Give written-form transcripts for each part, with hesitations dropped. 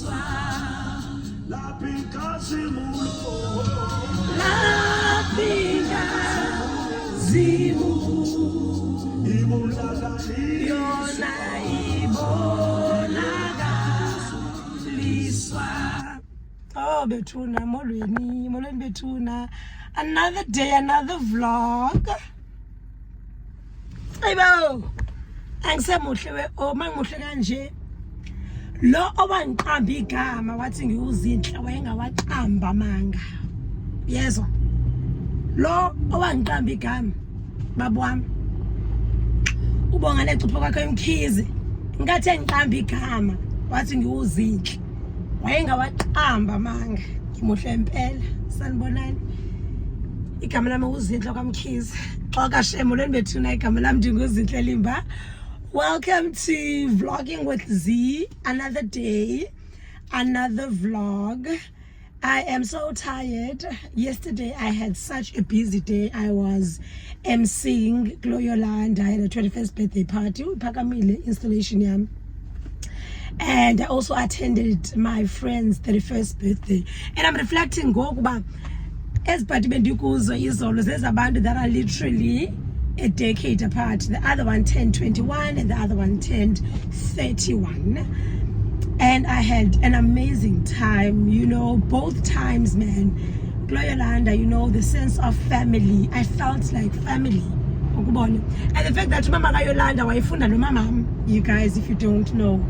Oh, Betuna, molweni Betuna. Another day, another vlog. Ayibo. Angisemuhle we mangimuhle kanje. Lo owangiqamba igama wathi ngiuzinhle wayengawaqamba manga. Yezwa. Lo owangiqamba igama baba wami. Ubonga lecupho kwakhe emkhizi. Ngathi ngiqamba igama wathi ngiuzinhle. Wayengawaqamba manga. Ngimuhle impela. Sanibonani. Igama lami uzinhle kwamkhizi. Xoka shemolweni Betuna igama lami ndinguzinhle Limba. Welcome to Vlogging with Z. Another day, another vlog. I am so tired. Yesterday I had such a busy day. I was emceeing Gloyolanda. I had a 21st birthday party. Pakamile installation yam. And I also attended my friend's 31st birthday. And I'm reflecting ngokuba eziphathi bendikuzo izolo zezabantu that are literally a decade apart. The other one turned 21 and the other one turned 31. And I had an amazing time, you know, both times, man. Gloyolanda, you know, the sense of family. I felt like family. And the fact that Mama Yolanda wayifunda no mama, you guys, if you don't know.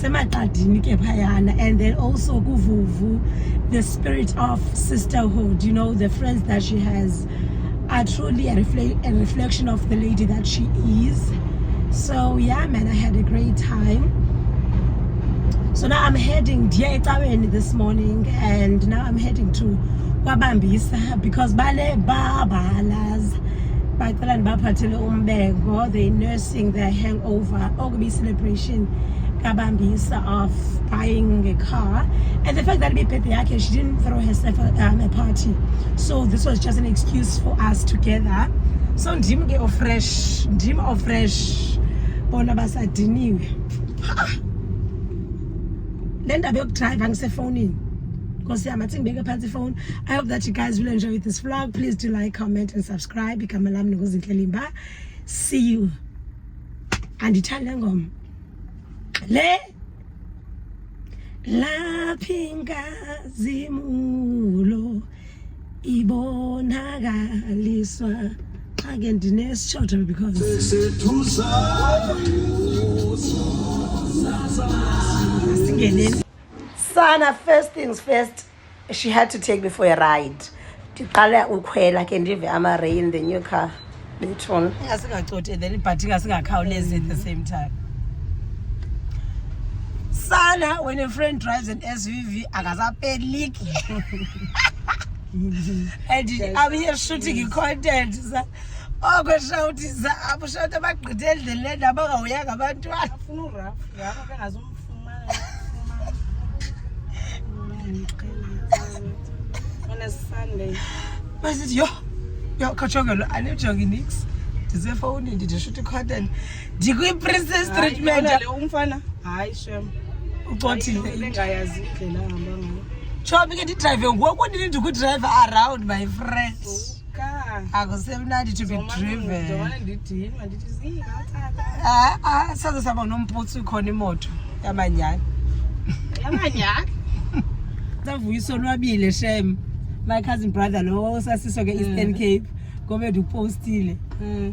And then also Kuvuvu, the spirit of sisterhood, you know, the friends that she has are truly a reflection of the lady that she is. So yeah, man, I had a great time. So now I'm heading this morning, and now I'm heading to Kwabambisa because Bale Babalas they're nursing their hangover Ogbi celebration Kabambisa of buying a car, and the fact that she didn't throw herself a party, so this was just an excuse for us together. So ndim get fresh bona basadiniwe then I drive phone because I'm bigger party phone. I hope that you guys will enjoy this vlog. Please do like, comment and subscribe. See you and Italian le la pinga zimulo ibonakaliswa again the next shot because Sana, first things first, she had to take me for a ride. Tiqala ukhwela ke ndive amarain in the new car. Betona asingacothi then ibhathi singakhawulezi at the same time. Sana, when a friend drives an SUV, akazapelik. And I'm here shooting content. Oh, go shout is I'm shouting about the land about on a Sunday. I said, yo, Kachogalo, I need jogging nicks. Does the phone did you shoot a content? Did you princess treatment? Hi, Shem. What is it? Chopping at the driver. What did you drive around, my friends? I was 790 to be driven. So someone puts you on the motor. Yamanya. Shame. My cousin brother knows us is Eastern Cape. Go to post still.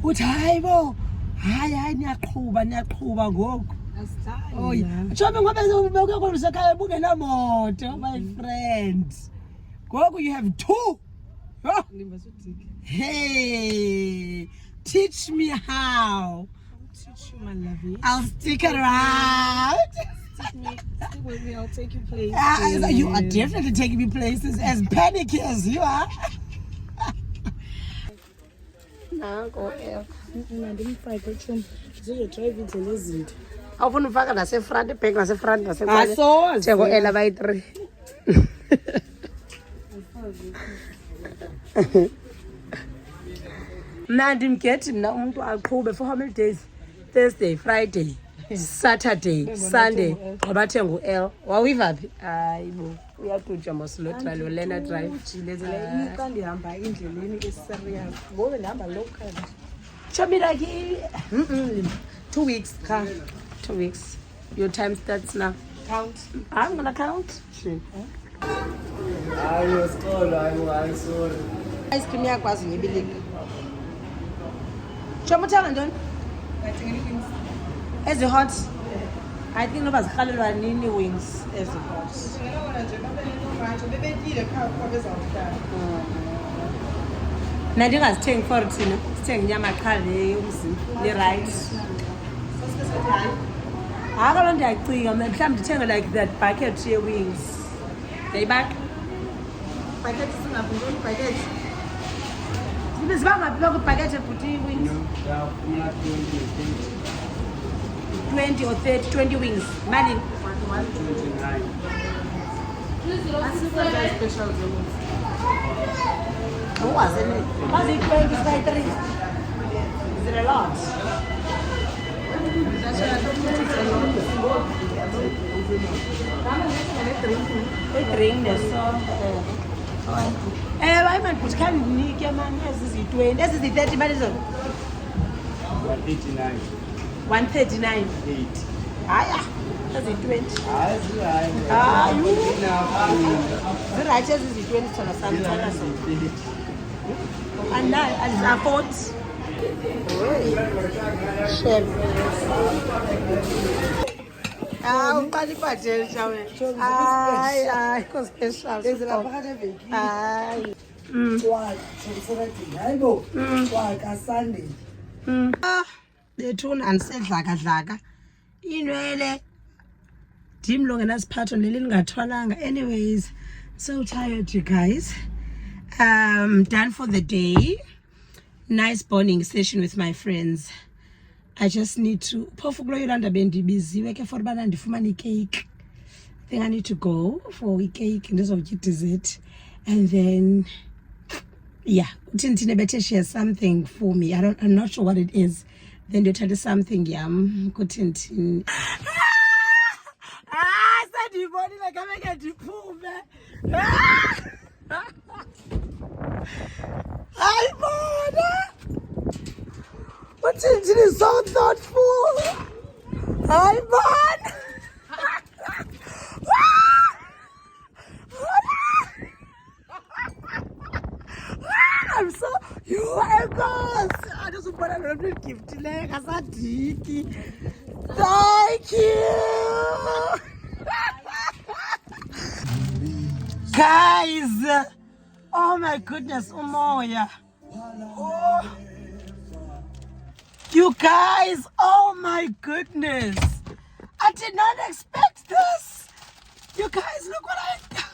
What hi bo? Hi, Nyakuba go. Oh yeah. My friends. Go, you have two. Oh. Hey, teach me how. Teach you, my lovey. I'll stick around. Stick with me, I'll take you places. You are definitely taking me places, as panicky as you are. Now go here. I didn't fight with him. So you try it in this end. I want to fuck us a front, peg us a front, as a front. I saw it. Go elevator. Now I'm getting now to our for how many days? Thursday, Friday. Saturday, Sunday. Wabathenga u-L. Wawiva phi? Hayi bo. Uyatutsha mosilotral Lena Drive. Xa ndihamba endleleni eserious. Ngoku ndihamba local. Show me like 2 weeks. Count. 2 weeks. Your time starts now. Count. I'm gonna count. Sure. I'm sorry. Ice cream yakwazi ngebilika. Show me ntoni? Ezi hot. I think noba zirhalelwa nini wings ezi hot. Mna ndingazithengi for thina. Sithenga inyama qha le yomzimba ne-rice. Hayi kaloku ndiyacinga mna mhlawumbi ndithenge like that bucket ye-wings. Ndiyayibaka? Bucket singavungeli bucket. Ziba ngaphi lokho ibhakethi ebhuti wings? 20 or 30, 20 wings. Malini? 29. Special zones. Was it 20, 3? Is it a lot? A drink, the song. I might put candy, man. This is 20. This is the 30 minutes. 189. 139. 8. Yeah. That's it 20. You. The righteous is 20 to something. And now, I afford. Chef. Uqala ibhajeli shawe. Hayi, ko-special. Ezela phakathi evekini. Hayi. Hayibo. Waka Sunday. Bethuna andisedlaka-dlaka. Inwele. Dim lo ngenasiphatho leli lingathwalanga. Anyways, so tired, you guys. Done for the day. Nice bonding session with my friends. I just need to phofu kulo Yolanda bendibiziwe ke for bana ndifumana cake. I think I need to go for a cake ndizotya dessert, and then yeah, uthini bethe share something for me. I'm not sure what it is. Then they tell you something yam kuthini. Sandibonile kame ke ndiphume. Ayibona. Uthini is so thoughtful. Ayibona. I'm so you are boss. I just want a little gift like as a diki. Thank you. Guys, oh my goodness, Umoya. Oh. You guys, oh my goodness. I did not expect this. You guys, look what I got.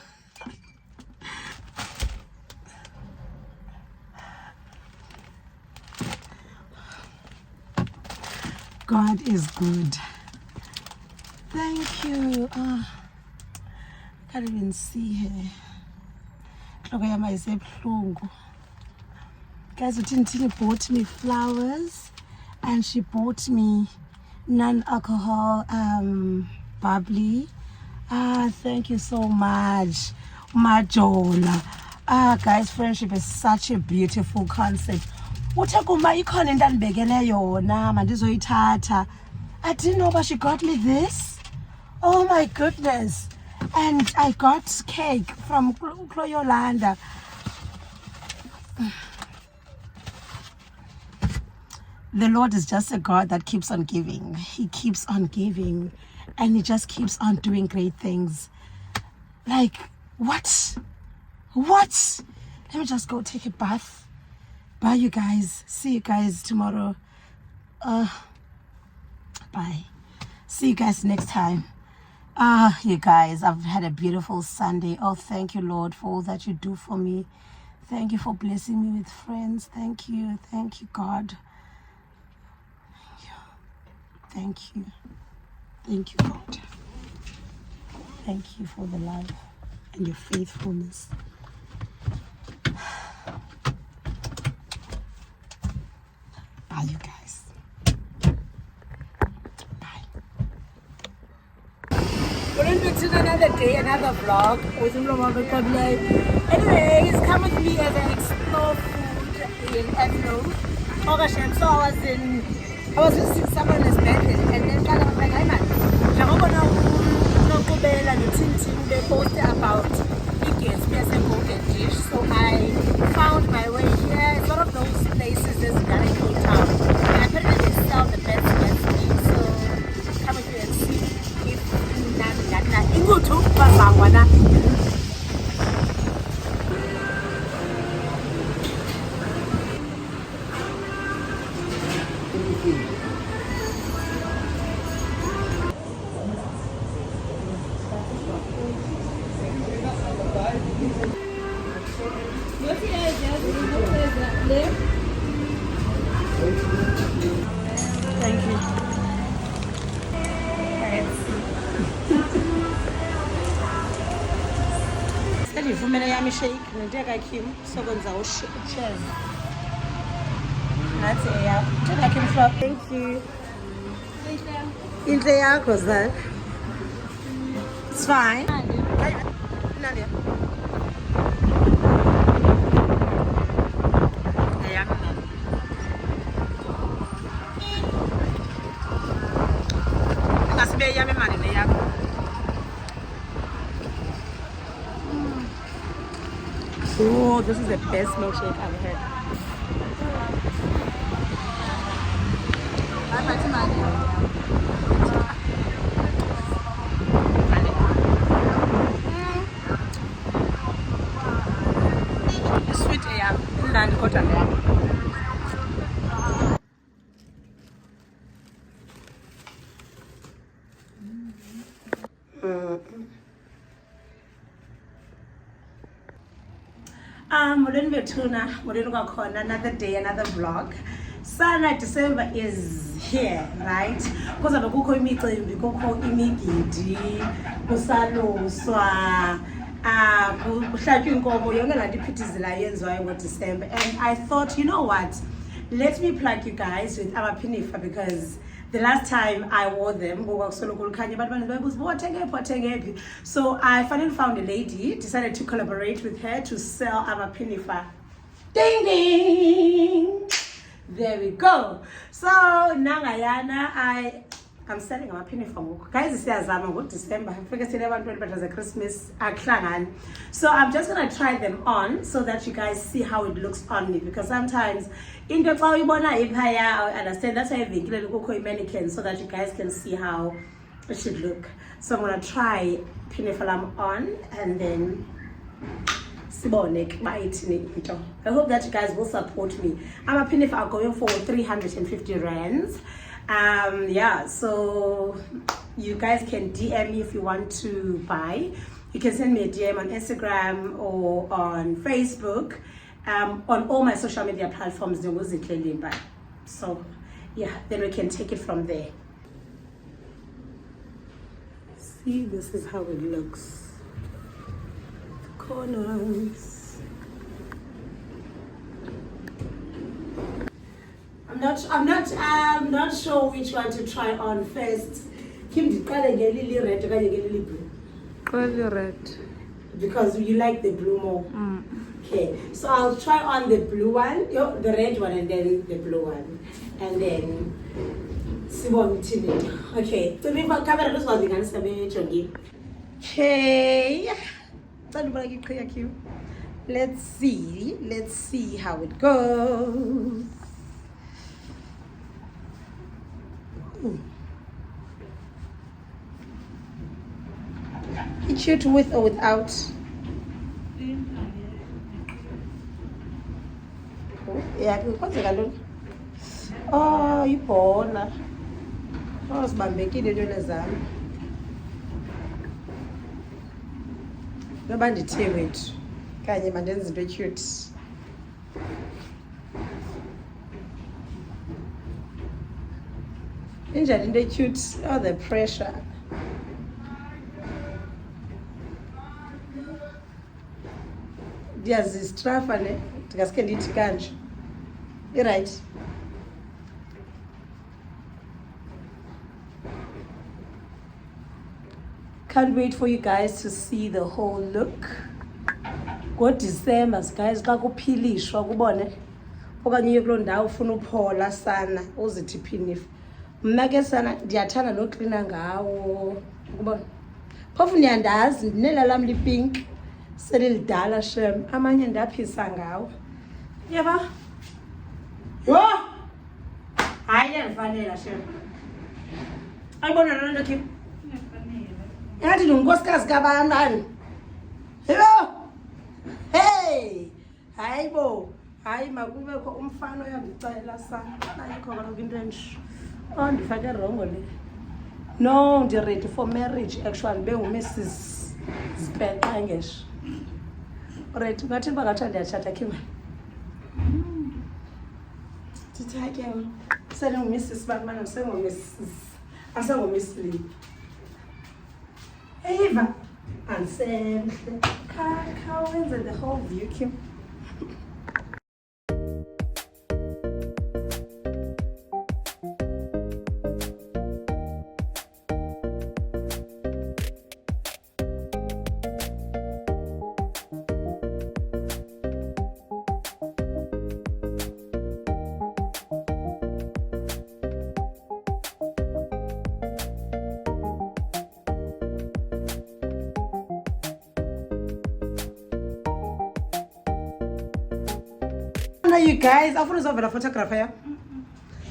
God is good. Thank you. I can't even see her. Guys, Tintini bought me flowers and she bought me non-alcohol bubbly. Thank you so much, Majola. Guys, friendship is such a beautiful concept. I didn't know, but she got me this. Oh my goodness. And I got cake from Yolanda. The Lord is just a God that keeps on giving. He keeps on giving. And he just keeps on doing great things. Like, what? What? Let me just go take a bath. Bye, you guys. See you guys tomorrow. Bye. See you guys next time. You guys, I've had a beautiful Sunday. Oh, thank you, Lord, for all that you do for me. Thank you for blessing me with friends. Thank you. Thank you, God. Thank you. Thank you, God. Thank you for the love and your faithfulness. Bye, you guys. Bye. It's another day, another vlog with Umlomo Kabulay. Anyways, come with me as I explore food in Edinburgh. Oh gosh, so I was visiting someone in Bedford, and then I was like, hey man, they posted about the golden dish. So I found my way here. It's one of those places that's in Cape Town. And apparently they sell the best meat. So come with me and see if Thank you. Sendivumela yami shake nenteka Kim sokwenza ushezi. Nathi eyakho. Nteka Kim flop. Thank you. Inhle yakho Zal. It's fine. Nadia. Oh, this is the best milkshake I've had. Sweet air, and cotton air. Another day, another vlog. Sana December is here, right? Because I'm going to meet imigidi, kusaloswa, December. And I thought, you know what? Let me plug you guys with Amapinifa because the last time I wore them, so I finally found a lady, decided to collaborate with her to sell Amapinifa. Ding ding! There we go. So Nangayana, I'm selling Amapinifa. Guys, this is December. I figured it was a Christmas So I'm just gonna try them on so that you guys see how it looks on me because sometimes in the I understand that's why I've been mannequin so that you guys can see how it should look. So I'm gonna try Pinifalam on and then I hope that you guys will support me. Amapinifa are going for 350 rands. Yeah, so you guys can DM me if you want to buy. You can send me a DM on Instagram or on Facebook. On all my social media platforms, so yeah, then we can take it from there. See, this is how it looks. The corners. I'm not sure which one to try on first. Kim, did you red or blue? Probably red. Because you like the blue more. Okay, so I'll try on the blue one, the red one, and then the blue one, and then see what we do. Okay, so we cover this one. Okay, let's see how it goes. It's cute with or without. Yeah, oh, ibhola. Oh, sibambekile ntwana zami. Noba ndithe wethu kanye mandenze into cute. Injani into cute. Oh, the pressure. Ndiyazistrafa ne ndingaske ndithi kanje. Right. Can't wait for you guys to see the whole look. Ngo-December, guys, xa kuphilishwa kubone okanye uye kuloo ndawo ufuna uphola sana uzithi phinifa. Mna ke sana ndiyathanda noklina ngawo ukubona. Phofu niyandazi ndinela lam lipink selilidala shem amanye ndaphisa ngawo. Yeba? Yho! Hayi yandifanela shem. Ayibona loo nto Kim? Yathi ndingunkosikazi kabantwana. Yebo! Hey! Hayibo! Hayi makubekho umfana oyandicela sana. Ayikho kaloku into enje. Oh ndifake rongo le. No, ndi-ready for marriage actually bengu-Mrs. Zipeqa ngesho. Right, ngathi bangathi ndiyatshata Kim. Nditha ke sengu-Mrs. Bakmana sengu-Mrs. Asengu-Miss Lee. Eva, ansemhle. Wenze the whole view Kim. You guys, I want to a photographer.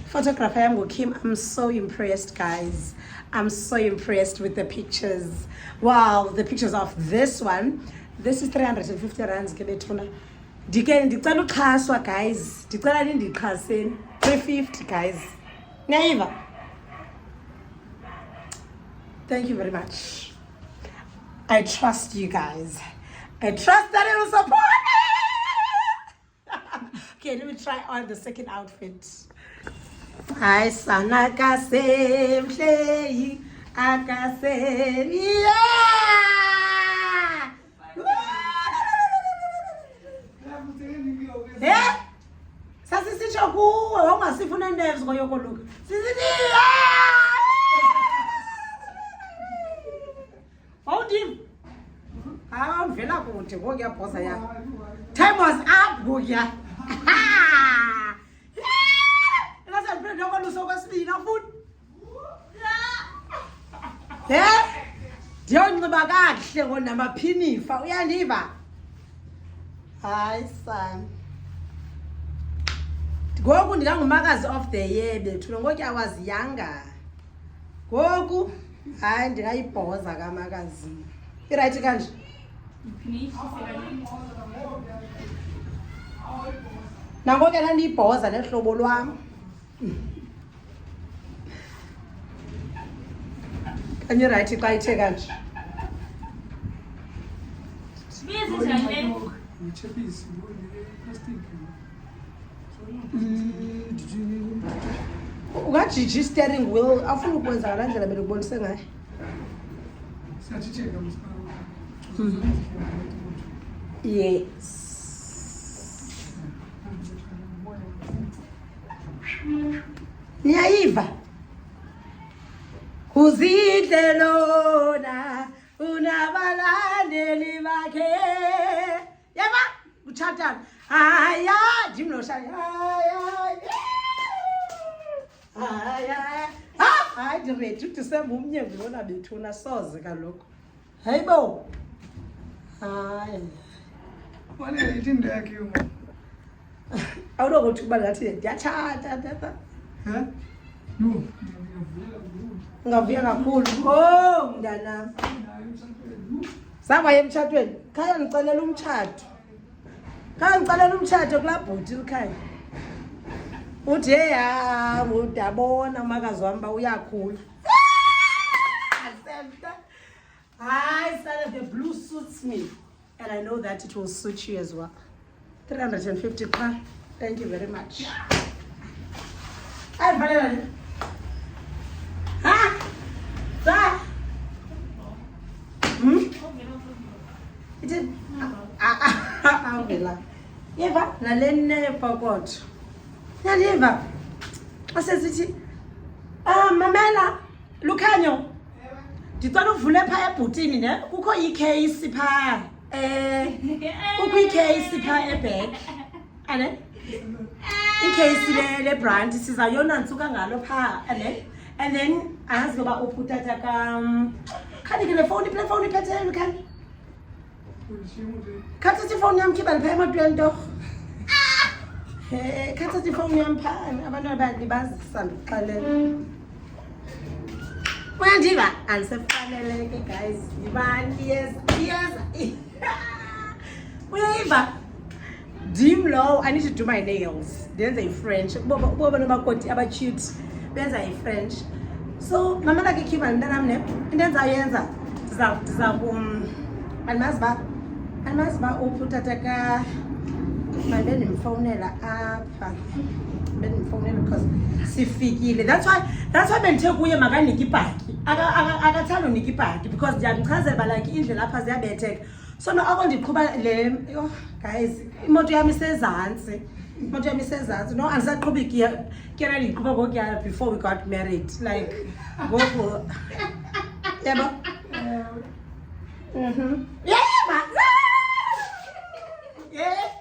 Photographer, I'm Kim. I'm so impressed, guys. I'm so impressed with the pictures. Wow, the pictures of this one. This is 350 rands. Dicela uxhaswa guys. Dicela ndixhaseni 350 guys. Neighbor. Thank you very much. I trust you guys. I trust that it will support me. Okay, let me try on the second outfit. Hi, sana kasemhle, akaseni. Yeah. Sasisitsho kuwe wangasifuna nerves ngoyokoluka. Sisithi. Awudim. Hayi uvela kude ngokuya bhosa yakho. Time was up ngokuya. Ndiyonxiba kakuhle ngonamaphinifa uyandiva. Hayi son. Ngoku ndingangumakazi of the year bethu ngoku I was younger. Ngoku hayi ndingayibhoza kamakazi. Iright kanje. Nangoku ke ndiyibhoza nehlobo lwam. Kanye right xa ithe kanje. Ungajiji steering wheel afuna ukwenza ngala ndlela belubonise ngayo. Yes. Niyayiva? Uzidle lona unabalandeli bakhe. Yaba uchatana. Haya, jimnoshaya. Haya. Hayi ndirethi uDisemba umnyevu lona bethuna soze kaloku. Hayibo. Hayi. Wale ithi into yakhe yoma. Awunokuthi kuba ngathi ndiyatshata tata. No. Ngavuya kakhulu. Oh mntanami. Sawaya emtshatweni. Khaya ngicelela umtshato. Khaya ngicelela umtshato kulaa bhuti likhaya. Uthi hey udabona umakazi wami ba uyakhula. Hi, son, the blue suits me. And I know that it will suit you as well. 350 pa. Thank you very much. Hi, Valerie. Ha? Sa? It is. Vela. Yeva, na lenne pokot. Yeva. Asesithi. Mamela, Lucanyo. ndicela uvule phaa ebhutini ne kukho ikheyisi phaa kukho ikheyisi phaa ebhek ane ikheyisi lebrand sizayonantsuka ngalo phaa ane and then azi noba uphutata khani ke le fowuni iphetheyo khani khathatha ifowuni yam khibali phaa emotweni torho khathatha ifowuni yam phaa abantwana balibazisa ndikuxelela Mandiva, andisefaneleke guys. Yibani iyeza. Uyayiva? Dim low, I need to do my nails. Then they French. Boba nobakoti aba cute. Benza French. So mama like khiba ntanam ne. Into enzayenza ndiza almazba uphutata ka manje ndimfonela apha. Ndimfonela because sifikile. That's why bengithe kuye makanike ibhaki. Akathanda unika ibhaki because ndiyamchazela ba like indlela lapha ziyabetheka. So no akondiqhuba le guys imoto yami isezantsi. No andisaqhuba igiya ndiqhuba ngokuya before we got married like ngoku yebo yeah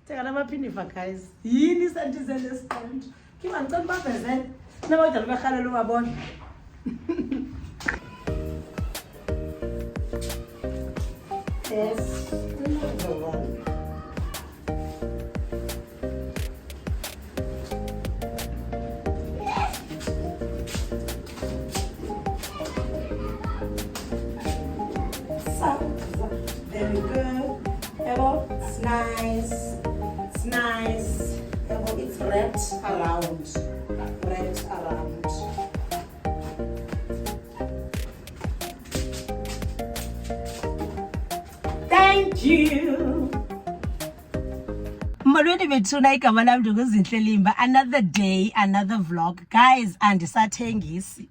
teka lamaphinifa guys yini sentizele stand kiba ngicela bavezele nabodala behalela ubabona yes there we go. It's nice. It's wrapped around. Thank you. Malwedi bethuna igama lami ndukuzinhle Limba. Another day, another vlog. Guys, andisathengisi.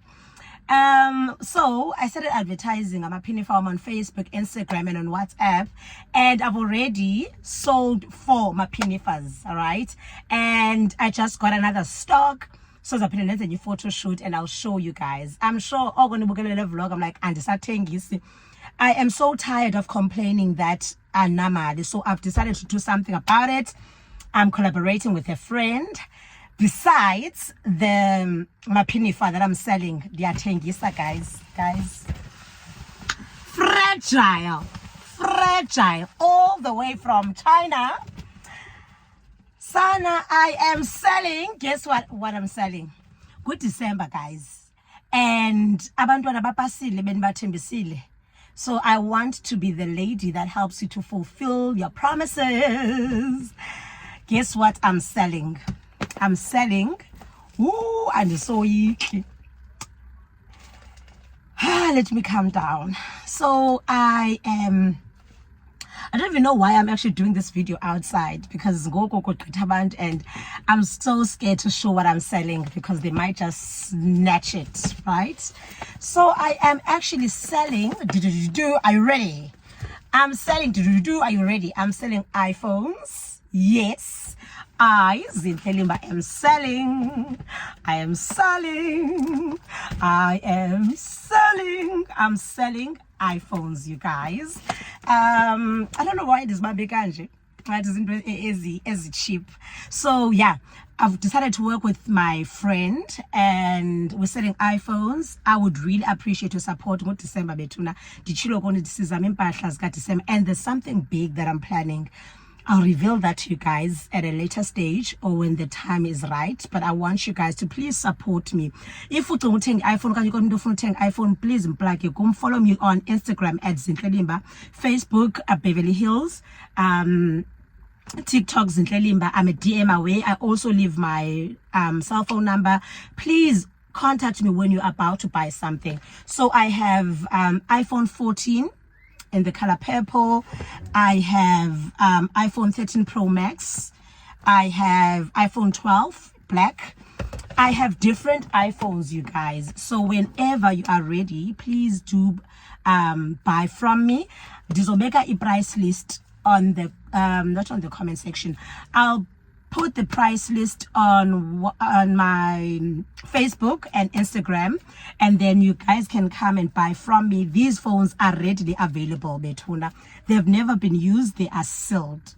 So I started advertising amaphini farm on Facebook, Instagram, and on WhatsApp, and I've already sold 4 mapinifas, all right? And I just got another stock. So I put a new photo shoot and I'll show you guys. I'm sure all going to book a little vlog. I'm like, and I am so tired of complaining that anamali. So I've decided to do something about it. I'm collaborating with a friend. Besides the mapinifa that I'm selling, they are tengisa, guys, fragile, all the way from China. Sana, I am selling. Guess what I'm selling? Good December, guys, and abantwana bapasile benibathembisile. So I want to be the lady that helps you to fulfill your promises. Guess what I'm selling? I'm selling, and it's so easy. Let me calm down. So I don't even know why I'm actually doing this video outside because and I'm so scared to show what I'm selling because they might just snatch it, right? So I am actually selling, are you ready? I'm selling, are you ready? I'm selling iPhones, yes. I am selling. I'm selling iPhones, you guys. I don't know why it is my big angie. It isn't easy cheap. So yeah, I've decided to work with my friend and we're selling iPhones. I would really appreciate your support. December betuna December, and there's something big that I'm planning. I'll reveal that to you guys at a later stage or when the time is right. But I want you guys to please support me. If you don't take iPhone, please come follow me on Instagram at Zinhle Limba, Facebook at Beverly Hills, TikTok Zinhle Limba. I'm a DM away. I also leave my cell phone number. Please contact me when you're about to buy something. So I have iPhone 14 in the color purple. I have iPhone 13 Pro Max. I have iPhone 12 black. I have different iPhones, you guys. So whenever you are ready, please do buy from me. This will make a price list on the not on the comment section. I'll put the price list on my Facebook and Instagram, and then you guys can come and buy from me. These phones are readily available, Bethuna. They've never been used, they are sealed.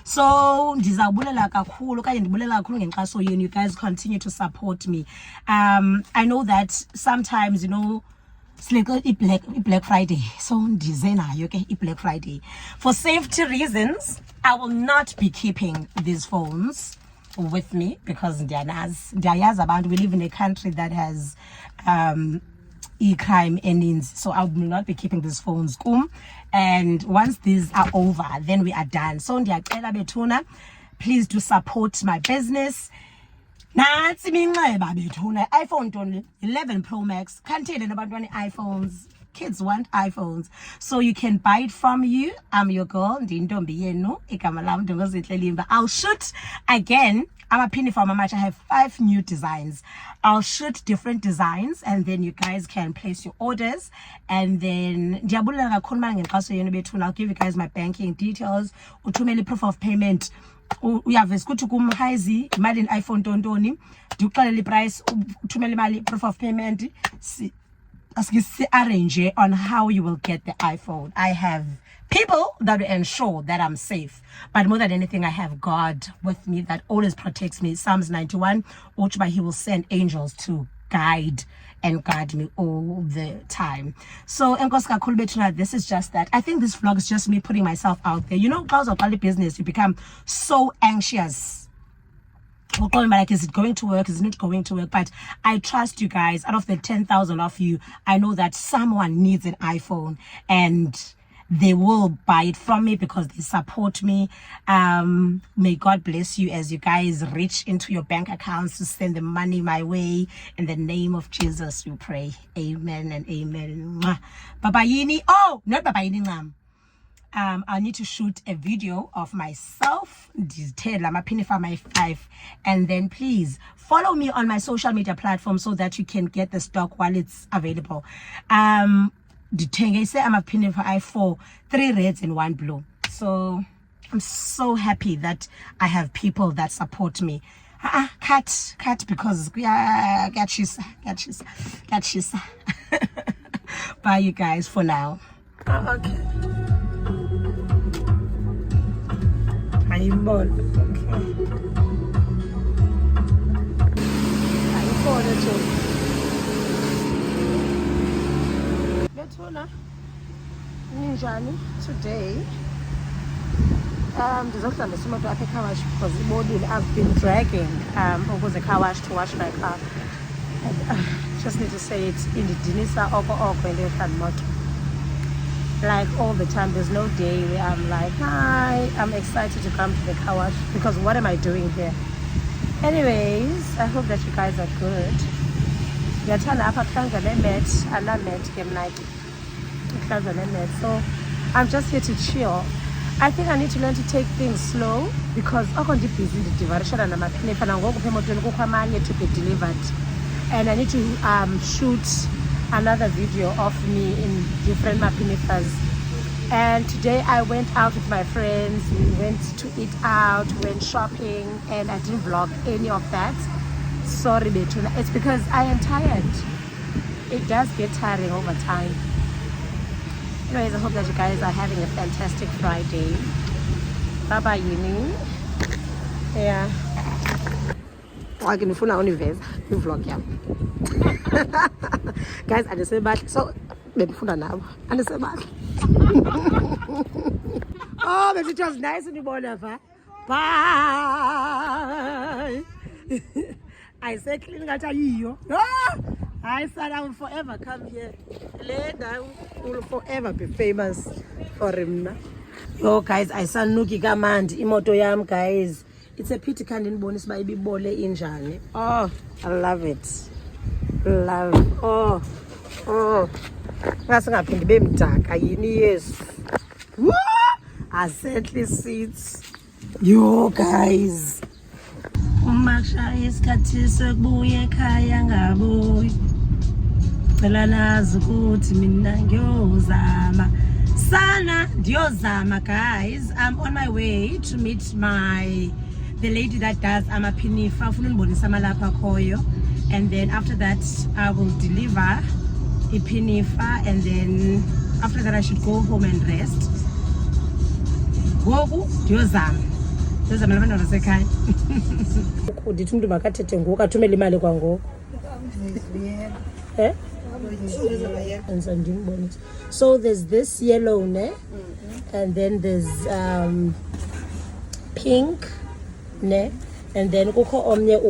So ndizabulela kakhulu kanye ndibulela kakhulu ngenkxaso yenu. You guys continue to support me. I know that sometimes, you know, Black Friday, so ndize nayo ke Black Friday. For safety reasons, I will not be keeping these phones with me because ndiyayazi abantu, we live in a country that has e-crime endings, so I will not be keeping these phones. And once these are over, then we are done. So ndiyacela Bethuna, please do support my business. Nansi minxeba Bethuna, iPhone 11 Pro Max, kanthele nabantwana iPhones. Kids want iPhones, so you can buy it from you. I'm your girl, ndintombi yenu, igama lam Ndongozinhle Limba. I'll shoot again. I'm a penny for Mamacha. I have 5 new designs. I'll shoot different designs, and then you guys can place your orders. And then I'll give you guys my banking details. Uthumele proof of payment. Uyavesa ukuthi kumhaizi imali in iPhone tontoni. Ndikuxelele price, uthumele imali proof of payment. Arrange on how you will get the iPhone. I have people that will ensure that I'm safe, but more than anything, I have God with me that always protects me. Psalms 91, which by He will send angels to guide and guard me all the time. So this is just that. I think this vlog is just me putting myself out there. You know, because of quality business, you become so anxious. Like, is it going to work? Is it not going to work? But I trust you guys. Out of the 10,000 of you, I know that someone needs an iPhone, and they will buy it from me because they support me. May God bless you as you guys reach into your bank accounts to send the money my way. In the name of Jesus, we pray. Amen and amen. Baba Yini. Oh, not Baba Yini. I need to shoot a video of myself, and then please follow me on my social media platform so that you can get the stock while it's available. I'm a penny for i4, 3 reds and 1 blue. So I'm so happy that I have people that support me. Cut because get you. Bye you guys for now. Okay. Ayibona. Ayibona nje. Bethuna. Ninjani today? Ndizokuhamba imoto apha ecar wash because ibonile. I've been dragging over the car wash to wash my car. Just need to say it's in the Dinisa oko in the motor. Like all the time, there's no day where I'm like, hi, I'm excited to come to the car wash because what am I doing here? Anyways, I hope that you guys are good. So I'm just here to chill. I think I need to learn to take things slow because I'm going to be busy to be delivered, and I need to shoot another video of me in different mapinifas. And today I went out with my friends. We went to eat out, went shopping, and I didn't vlog any of that. Sorry Bethuna, it's because I am tired. It does get tiring over time. Anyways, I hope that you guys are having a fantastic Friday. Bye bye Yini. Yeah, I can phone only vlog yeah. Guys, I just say back. So, maybe for now, I just say back. Oh, but it was nice in the morning. Bye. I said, clean out you. I said I will forever come here. Later, I will forever be famous for him. Yo, guys, I saw Nuki Gamand, Imoto Yam, guys. It's a pity can't bonus by Bibole Injani. Oh, I love it. Love. Oh. That's not going to be dark. Yes. Woo! Assetly seats. Yo, guys. Umasha isikhathi sokubuya ekhaya ngabuyi. Phela nazi ukuthi mina ngiyozama. Sana ndiyozama, guys. I'm on my way to meet my the lady that does amapinifa ufuna undibonisa amalapha akhoyo, and then after that I will deliver ipinifa, and then after that I should go home and rest. Ngoku ndiyozama nabantwana basekhaya. Ndithi umntu makathethe ngoku athumele imali kwangoku. So there's this yellow, ne? And then there's pink, ne? And then kukho omnye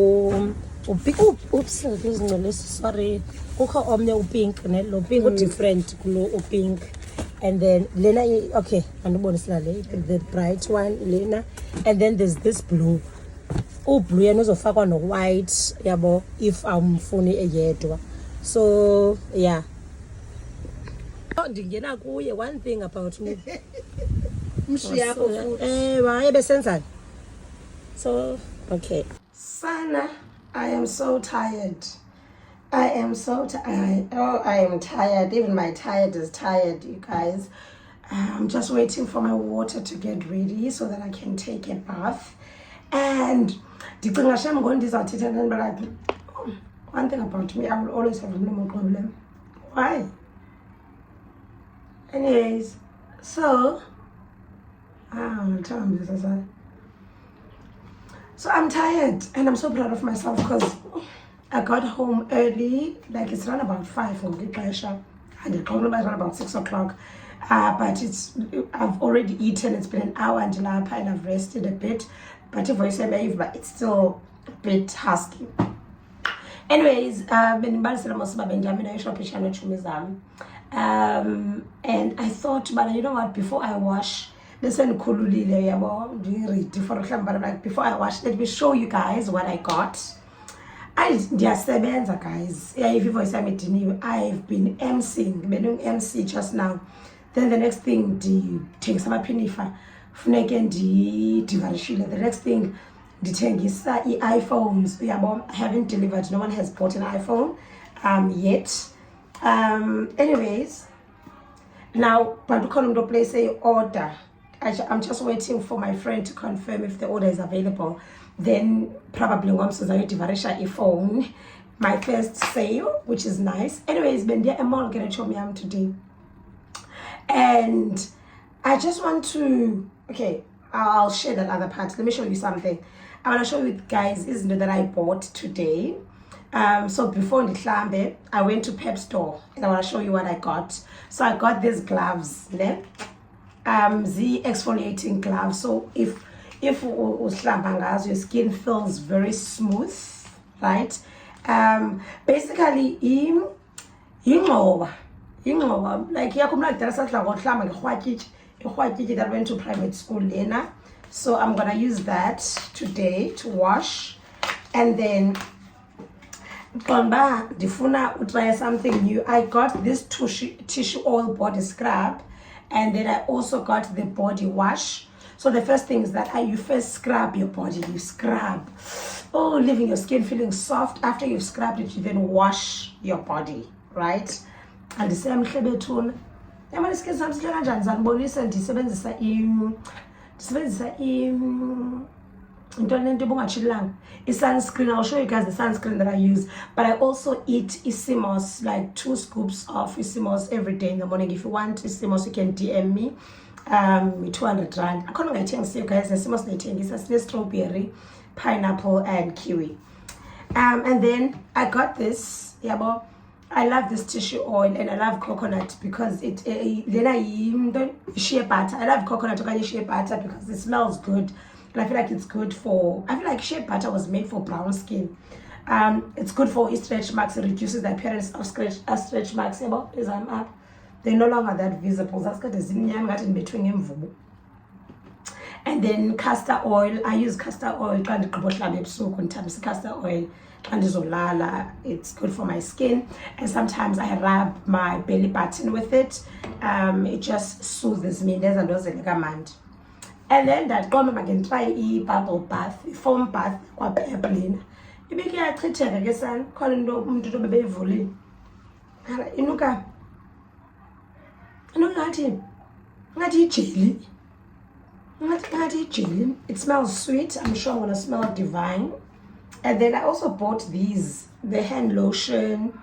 sorry. Kukho omnye pink, ne? Lo pink different kulo pink. And then Lena, okay, the bright one, Lena. And then there's this blue. Oh, blue, and also no white, yabo, if I'm funny a yedwa. So, yeah. One thing about me. So, okay. Sana, I am so tired. I am so tired. Oh, I am tired. Even my tired is tired, you guys. I'm just waiting for my water to get ready so that I can take a bath. And one thing about me, I will always have a normal problem. Why? Anyways, so I'm tired and I'm so proud of myself because I got home early, like it's around about 5 or and it called around about 6 o'clock. But I've already eaten. It's been an hour until and I've rested a bit. But if I say but it's still a bit husky. Anyways, and I thought, but you know what? Before I wash, listen, before I wash, let me show you guys what I got. Guys. Yeah, if you voice I've been emceeing, been doing MC just now. Then the next thing, the pinifa. The next thing, the iPhones. Yeah, I haven't delivered. No one has bought an iPhone yet. Anyways, now but to place a order. I'm just waiting for my friend to confirm if the order is available. Then probably once I devarisha a phone, my first sale, which is nice. Anyways, been there a mall gonna show me today. And I just want to, okay, I'll share that other part. Let me show you something. I want to show you guys isn't it that I bought today. So before Ndihlambe, I went to Pep Store and I want to show you what I got. So I got these gloves, the exfoliating gloves. So if uhlamba your skin feels very smooth, right? Basically like that went to private school Lena. So I'm gonna use that today to wash, and then try something new. I got this tissue oil body scrub, and then I also got the body wash. So the first thing is that you first scrub your body. You scrub, leaving your skin feeling soft. After you've scrubbed it, you then wash your body, right? And the same sunscreen I'll show you guys the sunscreen that I use, but I also eat Isimos, like 2 scoops of Isimos every day in the morning. If you want Isimos, you can DM me 200 rand. I can't see you guys Isimos it's strawberry, pineapple and kiwi. And then I got this, I love this tissue oil and I love coconut because shea butter. I love coconut or shea butter because it smells good. And I feel like it's good for, I feel like shea butter was made for brown skin. It's good for stretch marks. It reduces the appearance of stretch marks. They're no longer that visible. That's got in between. And then castor oil. I use castor oil. Castor oil. It's good for my skin, and sometimes I rub my belly button with it. It just soothes me. And then that I can try a bubble bath, foam bath, or airplane. You make a treated, I guess, and calling to be fully. You look at him. Not jelly. It smells sweet. I'm sure I'm gonna smell divine. And then I also bought these, the hand lotion,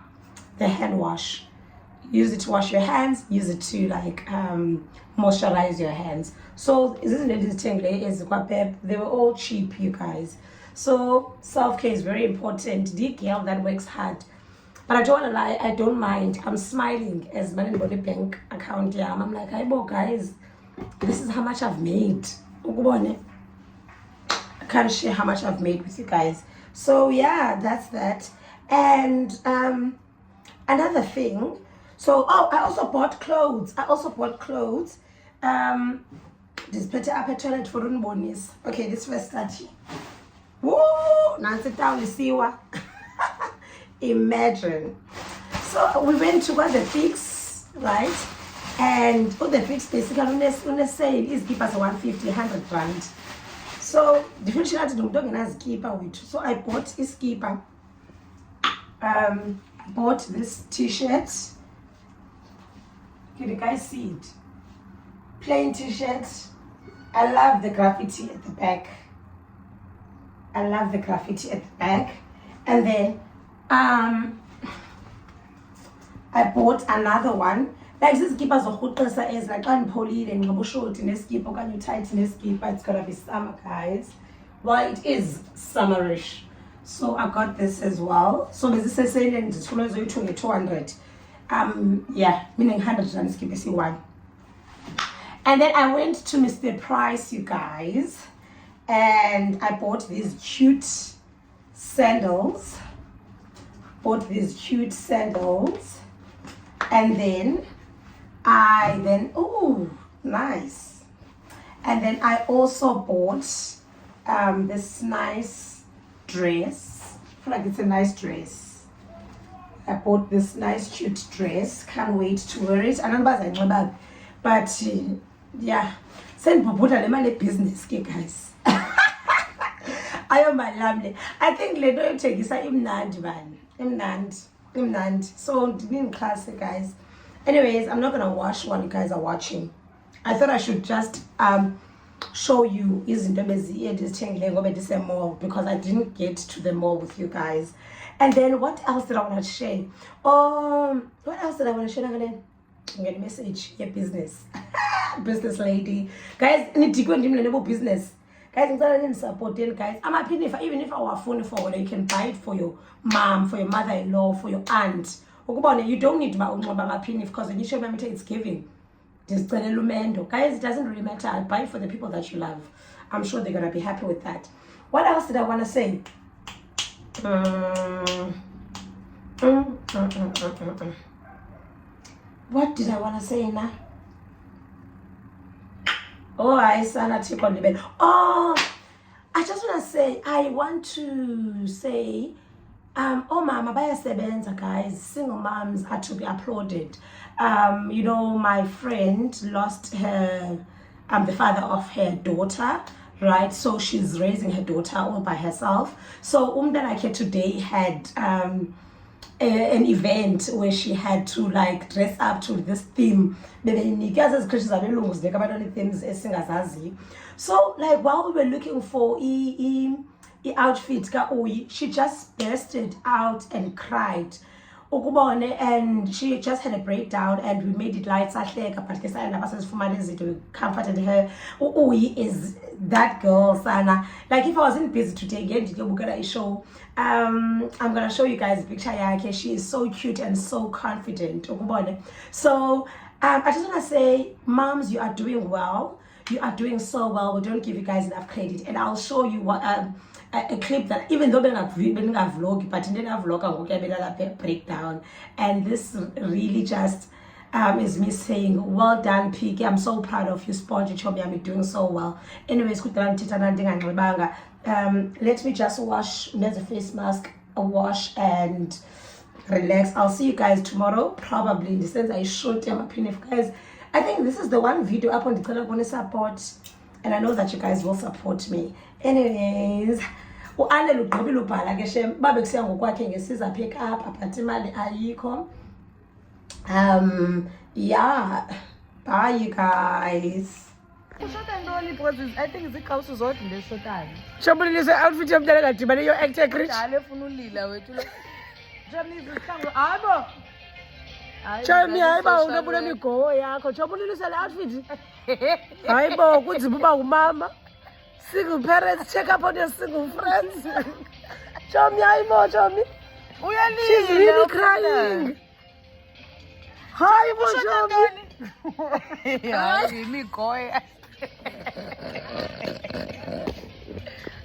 the hand wash. Use it to wash your hands, use it to like moisturize your hands. So they were all cheap, you guys. So self-care is very important. The girl that works hard. But I don't want to lie, I don't mind. I'm smiling as my body bank account. Yeah, I'm like, hey, guys, this is how much I've made. I can't share how much I've made with you guys. So yeah, that's that. And another thing. So I also bought clothes. This better upper toilet for bonus. Okay, this first start here. Woo! Now sit down, you see what? Imagine. So we went to the Fix, right? And the Fix basically on a sale is keep us 150, 100 rand. So the future dog has keeper with. So I bought this keeper. Bought this t-shirt. Can you guys see it? Plain t-shirt. I love the graffiti at the back. And then I bought another one. Like this keeper is like unpoly and go short in this keeper, can you tight in this keeper? It's gonna be summer, guys. Well, it is summerish. So I got this as well. So this is saying it's 200. Yeah, meaning 100 rand keep this one. And then I went to Mr. Price, you guys, and I bought these cute sandals. And then oh, nice. And then I also bought this nice dress. I feel like it's a nice dress. I bought this nice cute dress. Can't wait to wear it. I don't know, but yeah. Send Poputa the business, guys. I am my lovely. I think Ledo take is Imnand. So in classic, guys. Anyways, I'm not gonna wash while you guys are watching. I thought I should just show you using the mall because I didn't get to the mall with you guys. And then what else did I want to share? What else did I want to share? I'm gonna message your business. Business lady. Guys, need to go and business. Guys, I'm supporting guys. I'm happy even if our phone for whether you can buy it for your mom, for your mother-in-law, for your aunt. You don't need to buy it because when you show them it's giving. Guys, it doesn't really matter. I'll buy it for the people that you love. I'm sure they're gonna be happy with that. What else did I want to say? What did I want to say now? Oh, I just want to say, mama baya sebenza, guys. Single moms are to be applauded. My friend lost her, the father of her daughter, right? So she's raising her daughter all by herself. So Umdanake today had an event where she had to like dress up to this theme. So like while we were looking for outfit she just bursted out and cried. And she just had a breakdown and we made it light. We comforted her. Is that girl, Sana. Like if I wasn't busy today, again, show. I'm gonna show you guys a picture. She is so cute and so confident. So I just wanna say, moms, you are doing well. You are doing so well. We don't give you guys enough credit, and I'll show you what a clip that even though they're not vlog, but in a vlog I breakdown, and this really just is me saying, well done, Piggy. I'm so proud of you, Spongy Chobi. I'm doing so well. Anyways, let me just wash. There's a face mask, a wash, and relax. I'll see you guys tomorrow, probably in the sense I should tell my opinion, guys. I think this is the one video up on the channel support, and I know that you guys will support me. Anyways, pick up yeah, bye you guys. funny because I think izikawusi zodwa nje eshotayo. Shobulile outfit yomntana kadibane yo actor Rich. Dale efuna ulila wethu lo. Jami izihlangu abo. Chami hayiba unobula migowo yakho. Shobulile le outfit. Hayibo kunzima uba umama. Single parents, check up on your single friends. Chami hayibo Chami. She's really crying. Hayibo Chami. Hayi migoya.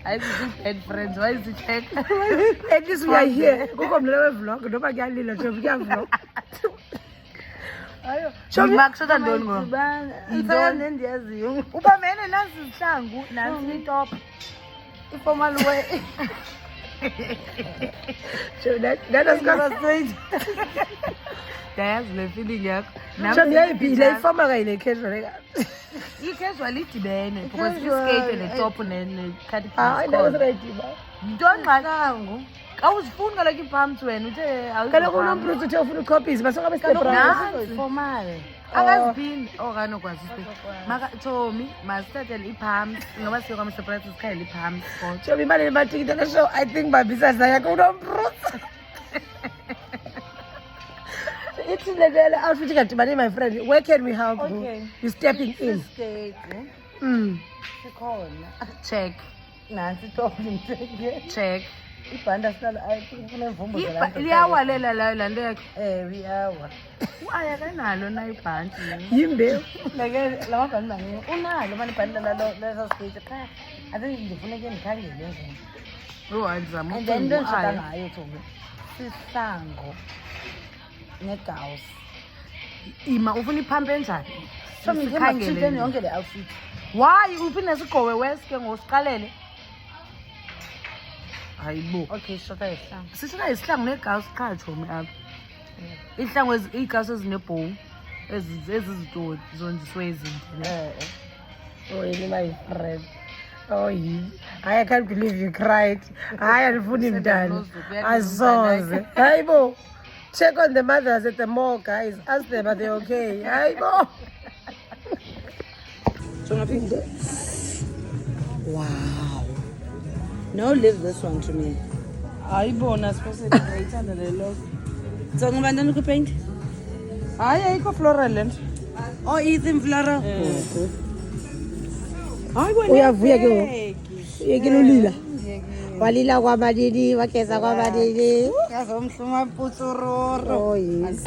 I see bad friends. Why is it check? At least we are here. Kukho mna we-vlog noba kuyalila Chami kuyavlog. Ayo. Chami makushoda ntoni ngoku? Intoni endiyaziyo. Uba mene nansi izihlangu, nansi itop. I-formal wear. That was good. Ndiyayazi le feeling yakho. Chami yayibhile ifoma kanye ne-casual. I-casual idibene because iskate netop ne-cardi Hayi ndawo ready ba. Don't ngxakangu. Awuzifuni kaloku ii-pumps wena uthe Kaloku unompruthu uthe ufuna ii-copies basoka bese-brown. formal. Akaziphindi okanokwazi Tommy masithathele ii-pumps ngoba siye kwami surprise sikhayele ii-pumps kodwa. Chami imali nematikiti le-show I think babisa yakho unompruthu. It's le outfit kadibane my friend. Where can we help you? Okay. You stepping in. Skate. Sikhona. Check. Nansi top ngithenge. Check. Ibhanda sihlala ayifuna imvumbo Liyawalela layo la nto yakhe. Uyawa. Uaya kanalo na ibhanti. Yimbewu. Like la mabhandi mangeni. Unalo manje ibhandi leso skate. Cha. I think ndifuneke ndikhangele nje. Andizama And then into engishada ngayo Thomi. Sihlango. Negauss. Ima ufuna iphamp enjani? So ngikhangele yonke le outfit. Why uphinde sigowe west ke ngosiqalele? Hayibo. Okay, shota isihlangu. Sishona isihlangu negauss cha Thomi apha. Ihlangu igauss ezinebow ezizitoti zonjiswe izinto. Oh, you my friend. Oh, I can't believe you cried. I andifuni mntana. Asoze. Hayibo. Check on the mothers at the mall, guys. Ask them, are they okay? Hayibo. Wow. No, leave this one to me. Ayibona especially ngiyithanda le logo. So ngibandana ukupaint? Hayi ayikho floral lento. Oh, it's in floral. Uyavuya ke ngoku. Uyekile ulila. Walila kwabalili, wageza kwabalili. Yazomhluma putsuroro. Oh, yes.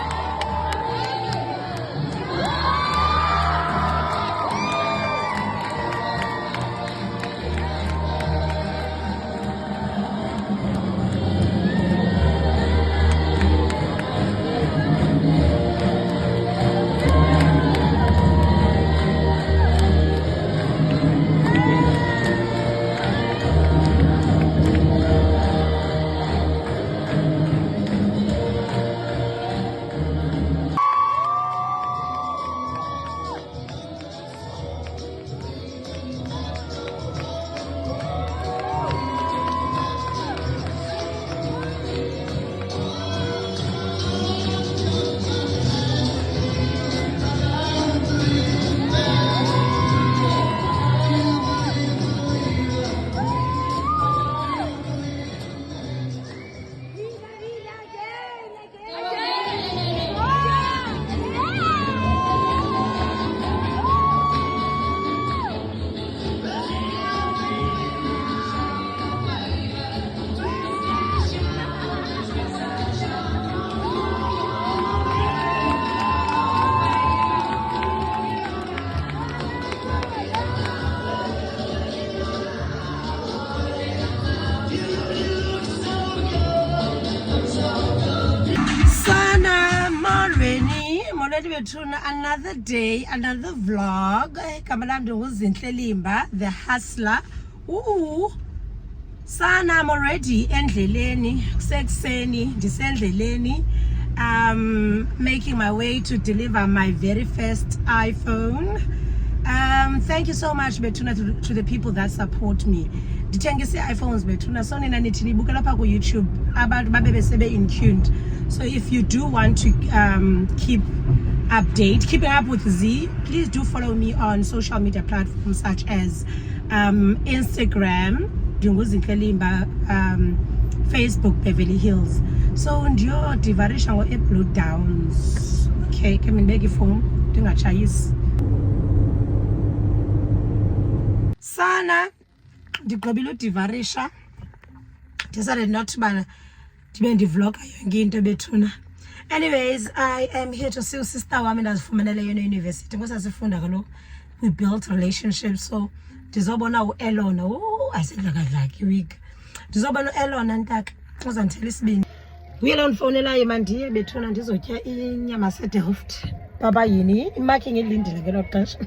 Another day, another vlog. Kamalam Zinhle Limba, the hustler. Sana, I'm already endleleni, sekseni, disendleleni. Making my way to deliver my very first iPhone. Thank you so much, Betuna, to the people that support me. Ditengise iPhones Betuna, so nina nitini buka lapha ku YouTube about babebe sebe in tuned. So if you do want to keep update, keeping up with Z, please do follow me on social media platforms such as Instagram, Dunguzinhle Limba, Facebook, Beverly Hills. So ndiyo divarisha ngo Blue Downs. Okay, kemi ndibeke ifoni ndingachayisi. Sana ndigqibile udivarisha. Decided not to bana ndibe ndivlogger yonke into bethuna. Anyways, I am here to see sister wami ndazifumanele yona university. Ngosasifunda kaloku we built relationships, so ndizobona uElona. Asedlakadlaki week. Ndizobona uElona ntaka uzandithela isibini. Uyela undifonelayo mandiye bethuna ndizotya inyama seDelft. Baba yini imarking elindile ngelo xesha.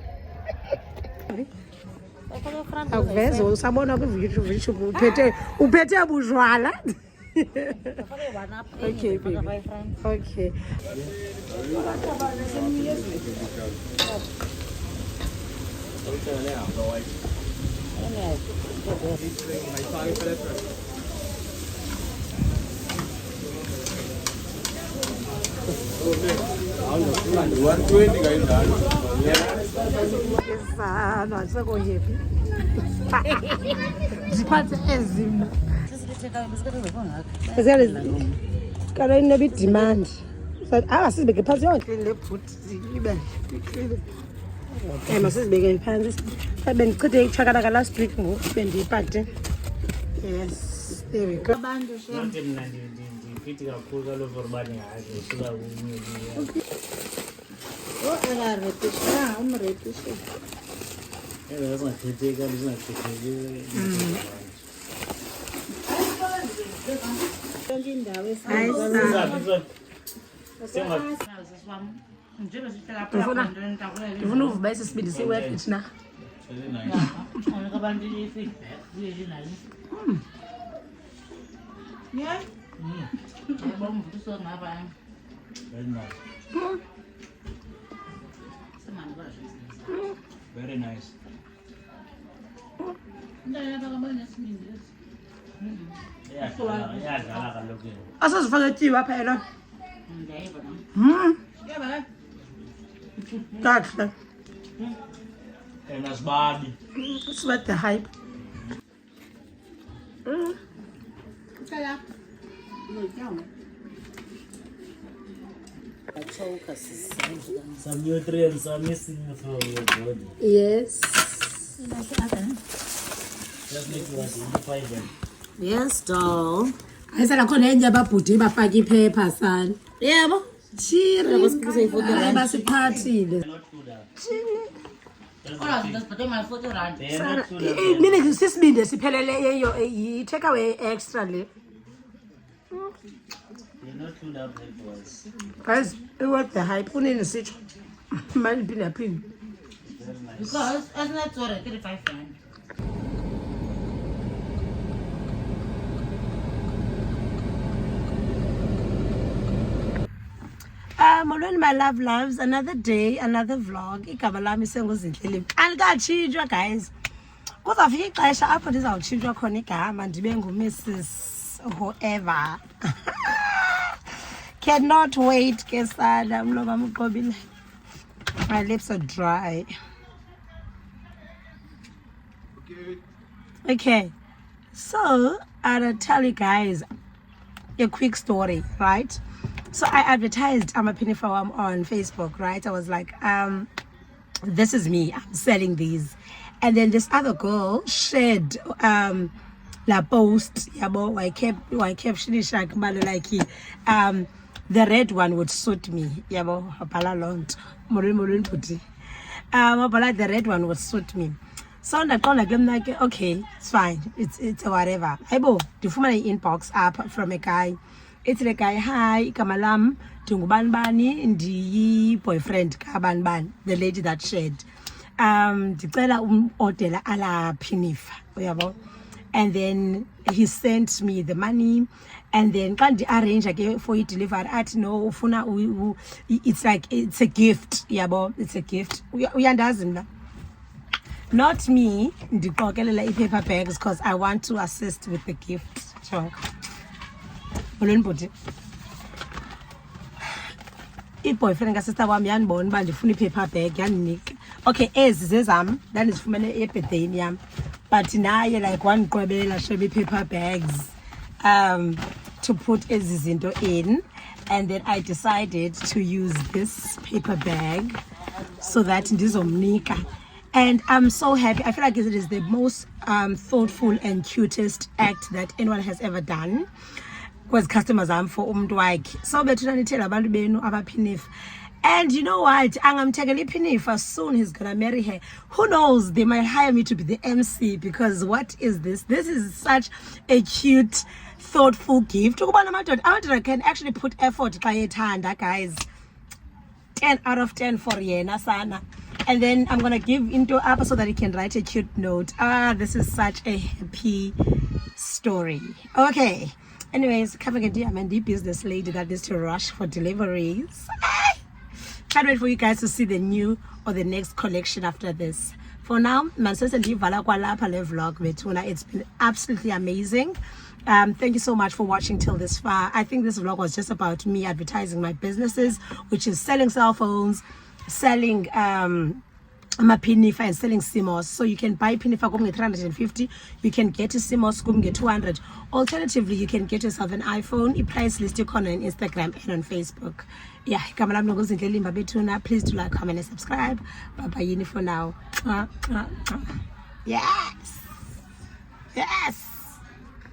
Awuveze usabona kwi-video uphethe bujwala. Okay, baby. Okay. Ziphathe ezimna. Kalo inobe demand. Asizibeke phansi yonke le bhuti ibe clean. Masizibeke phansi. Bendichithe ichakalaka last week ngoku bendiyiphathe. Yes, there we go. Abantu Nathi mna ndifithi kakhulu kaloku urbane ngazo suka kunye. Akaretisha, umretisha. Zingakhetheka, zingakhetheki. Ndifuna uvuba esi sibindi siwek thina. Very nice. Iyadlala kaloku. Asazifaka etyiwa apha yena. Kahle. And asibabi. It's worth the hype. Some nutrients are missing from your body. Yes. Just need to identify them. Yes, doll. Ayisala khona enye ababhuti bafaka iphepha sana. Yebo. Chiri. Basiphathile. Basiphathile. They're not too loud. Mini sisibindi sipheleleyo i-take away extra le. They're not too loud for us. Guys, it was the hype. Unini sitsho. Mali phinda phinda. Because as not sorry, 35 rand. Molweni my loves, another day, another vlog. Igama lami senguzinhle Limba. Alikatshintshwa guys. Kuzawufika ixesha apho ndizawutshintshwa khona igama ndibe nguMrs. Whoever. Cannot wait ke sana mloba mqobile. My lips are dry. Okay. So, I'll tell you guys a quick story, right? So I advertised Amaphini Farm on Facebook, right? I was like, this is me, I'm selling these. And then this other girl shared la post, yabo, I kept shinisha like the red one would suit me, yabo, apala lont, morin puti. The red one would suit me. So I'm like, okay, it's fine, it's whatever. Aibo, difumana inbox up from a guy. It's the guy, hi, Kamalam, Tungubanbani, ndi boyfriend Kabanban, the lady that shared. Dicela order ala Pinifa, and then he sent me the money, and then can't arrange again for it delivered at no funa. It's like it's a gift, yabo, it's a gift. We understand. Not me, the paper bags, because I want to assist with the gift. Sure. i-boyfriend ka-sister wami yanibona uba ndifuna i-paper bag yandinika. Okay, ezi zezam ndandizifumene ebhedeyini yam, but naye like wandiqwebela shebe i-paper bags to put ezi zinto in, and then I decided to use this paper bag so that ndizomnika. And I'm so happy. I feel like it is the most thoughtful and cutest act that anyone has ever done. Because customers are for umuntu wakhe. So bethuna nithela abantu benu abaphinifa. And you know what? Angamthekela iphinifa soon he's gonna marry her. Who knows? They might hire me to be the MC, because what is this? This is such a cute, thoughtful gift. Ukubona amadoda can actually put effort xa ethanda, guys. 10 out of 10 for yena sana. And then I'm gonna give into up so that he can write a cute note. This is such a happy story. Okay. Anyways, coming again, I'm a business lady that needs to rush for deliveries. Can't wait for you guys to see the new or the next collection after this. For now, vlog. It's been absolutely amazing. Thank you so much for watching till this far. I think this vlog was just about me advertising my businesses, which is selling cell phones, selling Pinifa, and selling CMOS. So you can buy Pinifa going at 350, you can get a CMOS going at 200. Alternatively, you can get yourself an iPhone. You price list you on Instagram and on Facebook. Yeah, please do like, comment, and subscribe. Bye bye for now. Yes.